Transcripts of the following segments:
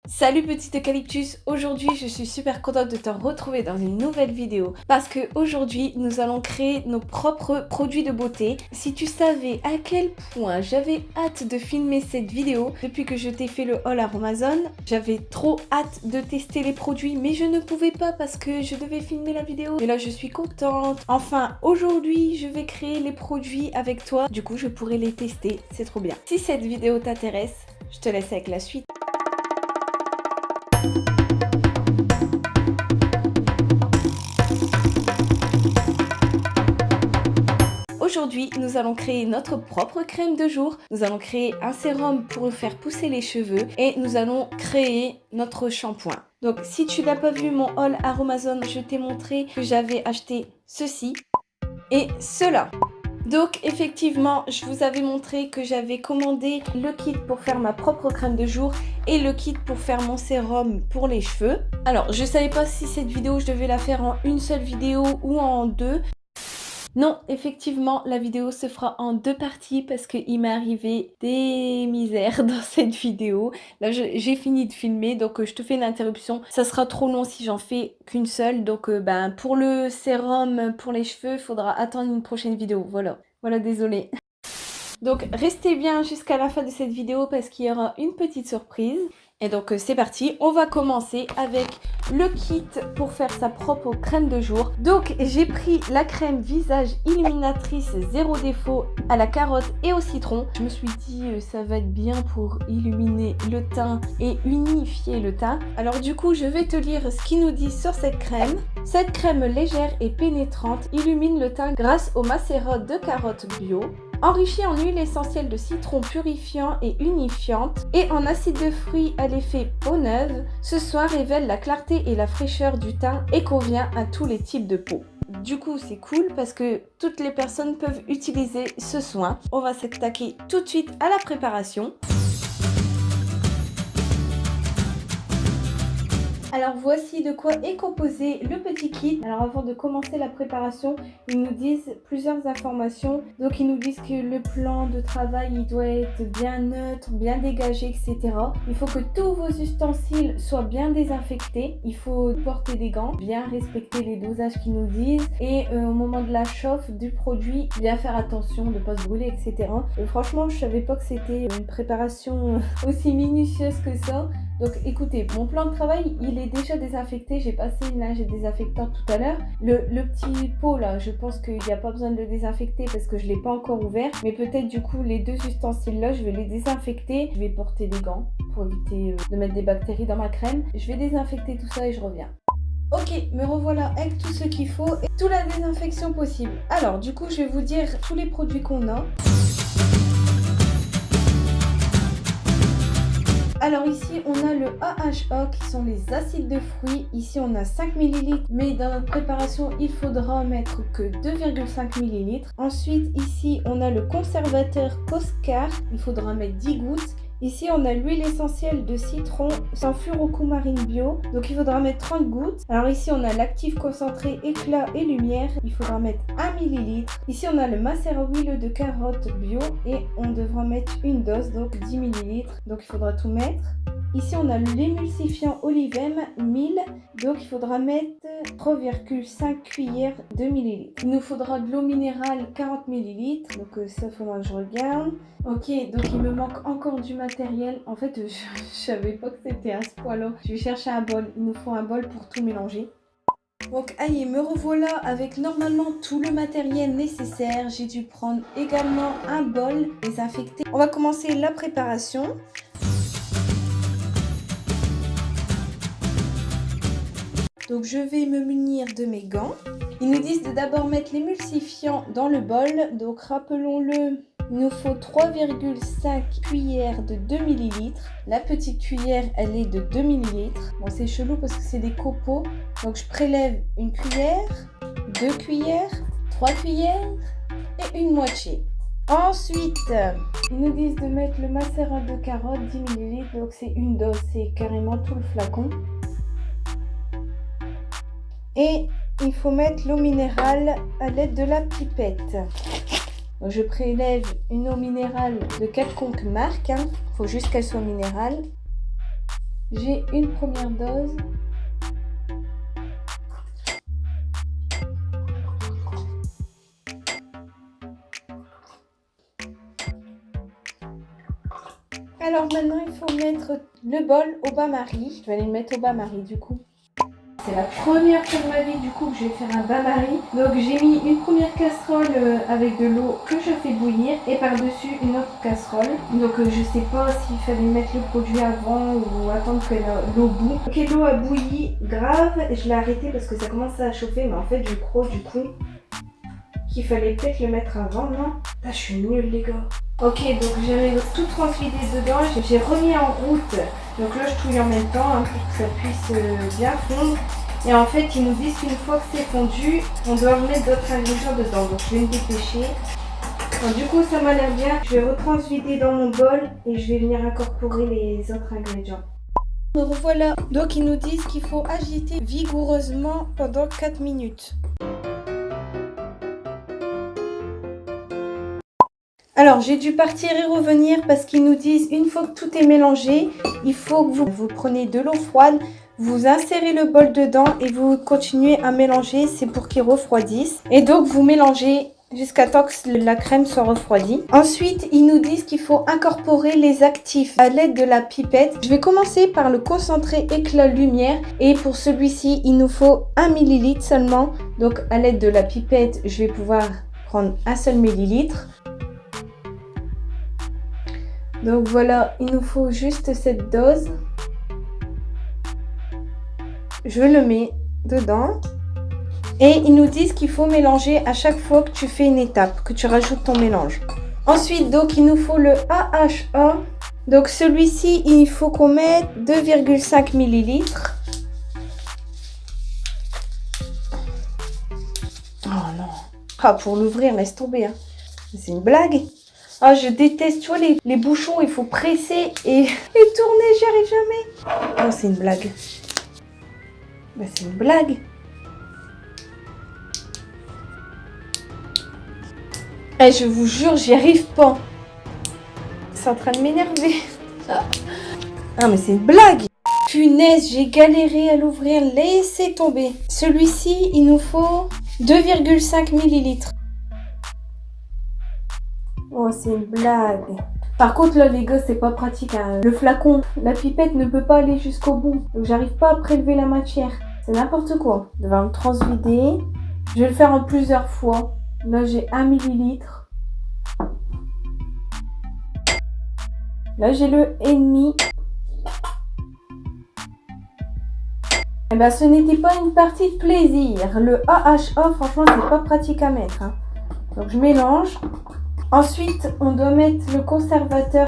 Salut petit eucalyptus, aujourd'hui je suis super contente de te retrouver dans une nouvelle vidéo parce que aujourd'hui nous allons créer nos propres produits de beauté. Si tu savais à quel point j'avais hâte de filmer cette vidéo depuis que je t'ai fait le haul à Amazon, j'avais trop hâte de tester les produits mais je ne pouvais pas parce que je devais filmer la vidéo. Et là je suis contente. Enfin aujourd'hui je vais créer les produits avec toi, du coup je pourrai les tester, c'est trop bien. Si cette vidéo t'intéresse, je te laisse avec la suite. Aujourd'hui, nous allons créer notre propre crème de jour. Nous allons créer un sérum pour faire pousser les cheveux et nous allons créer notre shampoing. Donc, si tu n'as pas vu mon haul à Amazon, je t'ai montré que j'avais acheté ceci et cela. Donc effectivement, je vous avais montré que j'avais commandé le kit pour faire ma propre crème de jour et le kit pour faire mon sérum pour les cheveux. Alors, je ne savais pas si cette vidéo, je devais la faire en une seule vidéo ou en deux. Non, effectivement, la vidéo se fera en deux parties parce qu'il m'est arrivé des misères dans cette vidéo. Là, j'ai fini de filmer, donc je te fais une interruption. Ça sera trop long si j'en fais qu'une seule. Donc, pour le sérum pour les cheveux, il faudra attendre une prochaine vidéo. Voilà, désolée. Donc, restez bien jusqu'à la fin de cette vidéo parce qu'il y aura une petite surprise. Et donc c'est parti, on va commencer avec le kit pour faire sa propre crème de jour. Donc j'ai pris la crème visage illuminatrice zéro défaut à la carotte et au citron. Je me suis dit ça va être bien pour illuminer le teint et unifier le teint. Alors du coup je vais te lire ce qu'il nous dit sur cette crème. Cette crème légère et pénétrante illumine le teint grâce au macérat de carotte bio. Enrichie en huile essentielle de citron purifiant et unifiante et en acide de fruits à l'effet peau neuve, ce soin révèle la clarté et la fraîcheur du teint et convient à tous les types de peau. Du coup, c'est cool parce que toutes les personnes peuvent utiliser ce soin. On va s'attaquer tout de suite à la préparation. Alors voici de quoi est composé le petit kit. Alors avant de commencer la préparation, ils nous disent plusieurs informations. Donc ils nous disent que le plan de travail il doit être bien neutre, bien dégagé, etc. Il faut que tous vos ustensiles soient bien désinfectés. Il faut porter des gants, bien respecter les dosages qu'ils nous disent. Et au moment de la chauffe du produit, bien faire attention de ne pas se brûler, etc. Franchement, je savais pas que c'était une préparation aussi minutieuse que ça. Donc écoutez, mon plan de travail, il est déjà désinfecté. J'ai passé une lingette désinfectante tout à l'heure. Le petit pot là, je pense qu'il n'y a pas besoin de le désinfecter parce que je ne l'ai pas encore ouvert. Mais peut-être du coup, les deux ustensiles là, je vais les désinfecter. Je vais porter des gants pour éviter de mettre des bactéries dans ma crème. Je vais désinfecter tout ça et je reviens. Ok, me revoilà avec tout ce qu'il faut et toute la désinfection possible. Alors du coup, je vais vous dire tous les produits qu'on a. Alors ici on a le AHA qui sont les acides de fruits. Ici on a 5 ml mais dans notre préparation il faudra mettre que 2,5 ml. Ensuite ici on a le conservateur Coscar, il faudra mettre 10 gouttes. Ici on a l'huile essentielle de citron sans furocumarine bio, donc il faudra mettre 30 gouttes. Alors ici on a l'actif concentré éclat et lumière, il faudra mettre 1 ml. Ici on a le macérat huileux de carotte bio et on devra mettre une dose, donc 10 ml, donc il faudra tout mettre. Ici on a l'émulsifiant Olivem 1000, donc il faudra mettre 3,5 cuillères de millilitres. Il nous faudra de l'eau minérale 40 ml, donc ça faudra que je regarde. Ok, donc il me manque encore du matériel. En fait, je savais pas que c'était à ce point-là. Je vais chercher un bol. Il nous faut un bol pour tout mélanger. Donc, allez, me revoilà avec normalement tout le matériel nécessaire. J'ai dû prendre également un bol désinfecté. On va commencer la préparation. Donc, je vais me munir de mes gants. Ils nous disent de d'abord mettre l'émulsifiant dans le bol. Donc, rappelons-le. Il nous faut 3,5 cuillères de 2 ml. La petite cuillère, elle est de 2 ml. Bon, c'est chelou parce que c'est des copeaux. Donc, je prélève une cuillère, 2 cuillères, 3 cuillères et une moitié. Ensuite, ils nous disent de mettre le macérat de carotte, 10 ml. Donc, c'est une dose, c'est carrément tout le flacon. Et il faut mettre l'eau minérale à l'aide de la pipette. Donc je prélève une eau minérale de quelconque marque, faut juste qu'elle soit minérale. j'ai une première dose. Alors maintenant, il faut mettre le bol au bain-marie. Je vais aller le mettre au bain-marie du coup. C'est la première fois de ma vie du coup que je vais faire un bain-marie. Donc j'ai mis une première casserole avec de l'eau que je fais bouillir et par-dessus une autre casserole. Donc je sais pas s'il fallait mettre le produit avant ou attendre que l'eau boue. Ok, l'eau a bouilli grave. Je l'ai arrêté parce que ça commence à chauffer, mais en fait je crois du coup qu'il fallait peut-être le mettre avant, non? Ah, je suis nulle les gars. Ok, donc j'ai tout transvidé dedans, j'ai remis en route. Donc là, je touille en même temps pour que ça puisse bien fondre. Et en fait, ils nous disent qu'une fois que c'est fondu, on doit remettre d'autres ingrédients dedans. Donc je vais me dépêcher. Alors, du coup, ça m'a l'air bien. Je vais retransvider dans mon bol et je vais venir incorporer les autres ingrédients. Donc voilà, donc ils nous disent qu'il faut agiter vigoureusement pendant 4 minutes. Alors, j'ai dû partir et revenir parce qu'ils nous disent une fois que tout est mélangé, il faut que vous preniez de l'eau froide, vous insérez le bol dedans et vous continuez à mélanger, c'est pour qu'il refroidisse. Et donc, vous mélangez jusqu'à temps que la crème soit refroidie. Ensuite, ils nous disent qu'il faut incorporer les actifs à l'aide de la pipette. Je vais commencer par le concentré éclat lumière et pour celui-ci, il nous faut 1 ml seulement. Donc, à l'aide de la pipette, je vais pouvoir prendre un seul millilitre. Donc voilà, il nous faut juste cette dose. Je le mets dedans. Et ils nous disent qu'il faut mélanger à chaque fois que tu fais une étape, que tu rajoutes ton mélange. Ensuite, donc, il nous faut le AHA. Donc celui-ci, il faut qu'on mette 2,5 ml. Oh non. Ah, pour l'ouvrir, laisse tomber. Hein. C'est une blague. Ah, je déteste, tu vois, les bouchons, il faut presser et tourner, j'y arrive jamais. Oh, c'est une blague. Bah, c'est une blague. Eh, je vous jure, j'y arrive pas. C'est en train de m'énerver. Ah, mais c'est une blague. Punaise, j'ai galéré à l'ouvrir, laissez tomber. Celui-ci, il nous faut 2,5 ml. Oh, c'est une blague. Par contre, là, les gars, c'est pas pratique. Hein. Le flacon, la pipette ne peut pas aller jusqu'au bout. Donc, j'arrive pas à prélever la matière. C'est n'importe quoi. Je vais me transvider. Je vais le faire en plusieurs fois. Là, j'ai 1 millilitre. Là, j'ai le ennemi. Eh ben, ce n'était pas une partie de plaisir. Le AHA, franchement, c'est pas pratique à mettre. Hein. Donc, je mélange. Ensuite, on doit mettre le conservateur.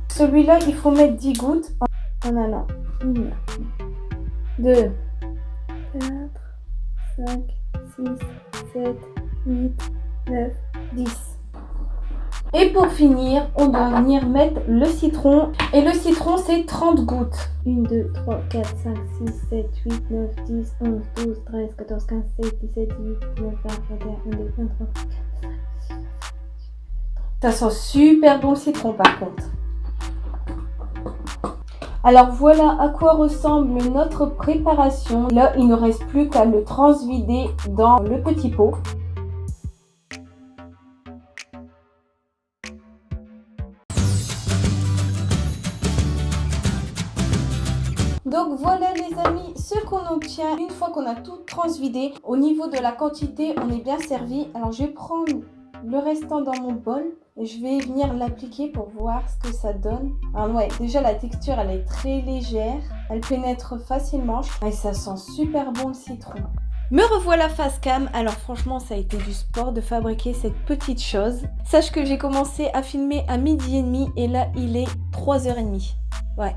Celui-là, il faut mettre 10 gouttes. En allant 1, 2, 4, 5, 6, 7, 8, 9, 10. Et pour finir, on doit venir mettre le citron. Et le citron, c'est 30 gouttes. 1, 2, 3, 4, 5, 6, 7, 8, 9, 10, 11, 12, 13, 14, 15, 16, 17, 18, 19, 20, 21, 22, 23, 24, 25. Ça sent super bon le citron par contre. Alors voilà à quoi ressemble notre préparation. Là, il ne reste plus qu'à le transvider dans le petit pot. Donc voilà les amis, ce qu'on obtient une fois qu'on a tout transvidé. Au niveau de la quantité, on est bien servi. Alors je vais prendre le restant dans mon bol et je vais venir l'appliquer pour voir ce que ça donne. Alors ouais, déjà la texture elle est très légère, elle pénètre facilement et ça sent super bon le citron. Me revoilà face cam. Alors franchement ça a été du sport de fabriquer cette petite chose. Sache que j'ai commencé à filmer à 12h30 et là il est 3h30. Ouais.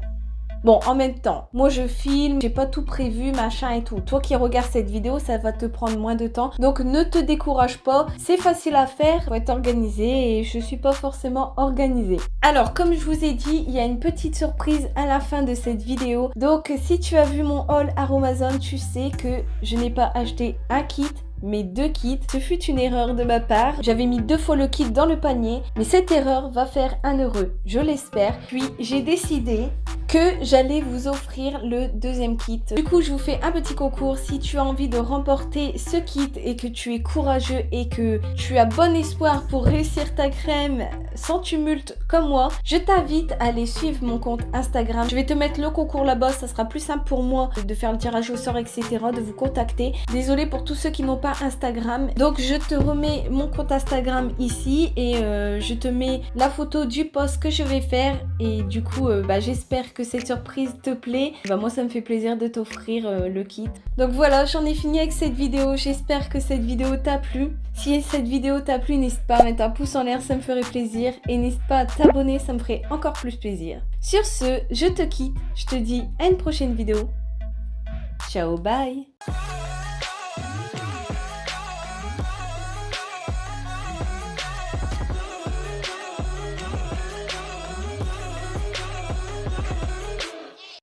Bon, en même temps, moi je filme, j'ai pas tout prévu, machin et tout. Toi qui regardes cette vidéo, ça va te prendre moins de temps. Donc ne te décourage pas, c'est facile à faire, faut être organisé et je suis pas forcément organisée. Alors, comme je vous ai dit, il y a une petite surprise à la fin de cette vidéo. Donc si tu as vu mon haul Aromazone, tu sais que je n'ai pas acheté un kit, mais 2 kits. Ce fut une erreur de ma part. J'avais mis 2 fois le kit dans le panier, mais cette erreur va faire un heureux, je l'espère. Puis j'ai décidé que j'allais vous offrir le deuxième kit. Du coup, je vous fais un petit concours. Si tu as envie de remporter ce kit et que tu es courageux et que tu as bon espoir pour réussir ta crème sans tumulte comme moi, je t'invite à aller suivre mon compte Instagram. Je vais te mettre le concours là-bas, ça sera plus simple pour moi de faire le tirage au sort, etc., de vous contacter. Désolée pour tous ceux qui n'ont pas Instagram. Donc, je te remets mon compte Instagram ici et je te mets la photo du post que je vais faire et du coup, j'espère que cette surprise te plaît. Moi, ça me fait plaisir de t'offrir le kit. Donc voilà, j'en ai fini avec cette vidéo. J'espère que cette vidéo t'a plu. Si cette vidéo t'a plu, n'hésite pas à mettre un pouce en l'air, ça me ferait plaisir. Et n'hésite pas à t'abonner, ça me ferait encore plus plaisir. Sur ce, je te quitte. Je te dis à une prochaine vidéo. Ciao, bye!